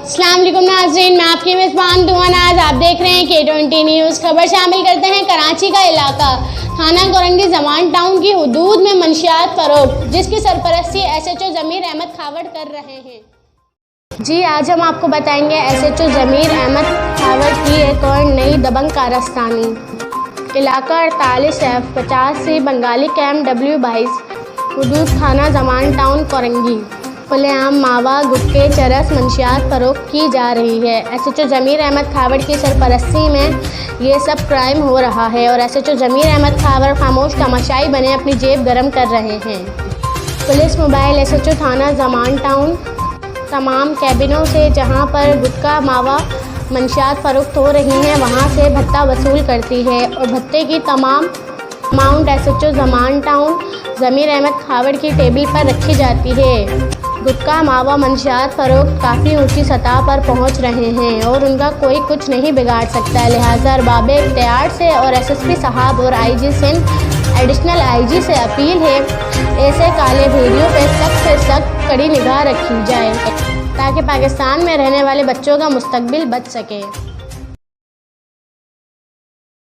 अस्सलाम वालेकुम नाज़रीन, मैं आपकी मेज़बान दुआनाज। आप देख रहे हैं K20 न्यूज़। खबर शामिल करते हैं कराची का इलाका थाना कोरंगी जमान टाउन की हुदूद में मंशियात फरोख्त, जिसकी सरपरस्ती SHO ज़मीर अहमद खावड़ कर रहे हैं। जी, आज हम आपको बताएंगे SHO ज़मीर अहमद खावड़ की एक और नई दबंग कारस्तानी। इलाका 48F85 बंगाली कैंप W22, हुदूद थाना जमान टाउन कोरंगी। खुलेआम मावा, गुटके, चरस मंशियात फरोख्त की जा रही है। SHO ज़मीर अहमद खावड़ की सरपरस्ती में ये सब क्राइम हो रहा है और SHO ज़मीर अहमद खावड़ खामोश तमाशाई बने अपनी जेब गर्म कर रहे हैं। पुलिस मोबाइल SHO थाना जमान टाउन तमाम कैबिनों से जहां पर गुटका, मावा, मंशियात फरोख्त हो रही हैं, वहां से भत्ता वसूल करती है और भत्ते की तमाम अमाउंट SHO जमान टाउन ज़मीर अहमद खावड़ की टेबल पर रखी जाती है। गुटका, मावा, मंशियात फरोख्त काफ़ी ऊंची सतह पर पहुंच रहे हैं और उनका कोई कुछ नहीं बिगाड़ सकता। लिहाजा अरबाबे इख्तियार से और SSP साहब और IG सिंध एडिशनल IG से अपील है, ऐसे काले भेड़ियों पर सख्त से सख्त कड़ी निगाह रखी जाए ताकि पाकिस्तान में रहने वाले बच्चों का मुस्तकबिल बच सके।